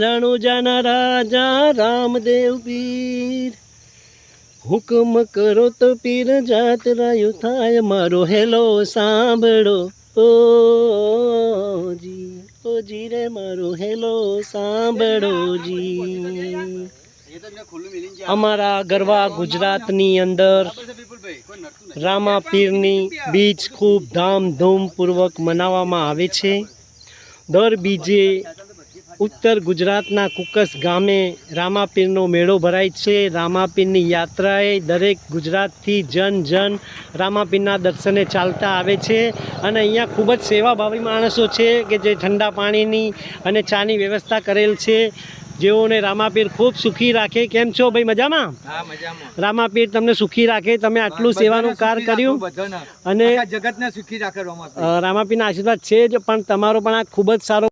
રણુજાના રાજા રામદેવ પીર, હુકમ કરો તો પીર જાતરાયું થાય, મારો હેલો સાંભળો જી રે મારો હેલો સાંભળો જી। અમારા ગરવા ગુજરાતની અંદર રામાપીરની બીજ ખૂબ ધામધૂમપૂર્વક મનાવવામાં આવે છે। દર બીજે ઉત્તર ગુજરાતના કુકસ ગામે રામાપીરનો મેળો ભરાય છે। રામાપીરની યાત્રાએ દરેક ગુજરાતથી જન રામાપીરના દર્શને ચાલતા આવે છે અને અહીંયા ખૂબ જ સેવાભાવી માણસો છે કે જે ઠંડા પાણીની અને ચાની વ્યવસ્થા કરેલ છે, જેઓને રામાપીર ખૂબ સુખી રાખે। કેમ છો ભાઈ, મજામાં? હા, મજામાં। રામાપીર તમને સુખી રાખે, તમે આટલું સેવાનું કાર્ય કર્યું અને અને જગતને સુખી રાખે રામાપીરના આશીર્વાદ છે જ, પણ તમારો પણ આ ખૂબ જ સારો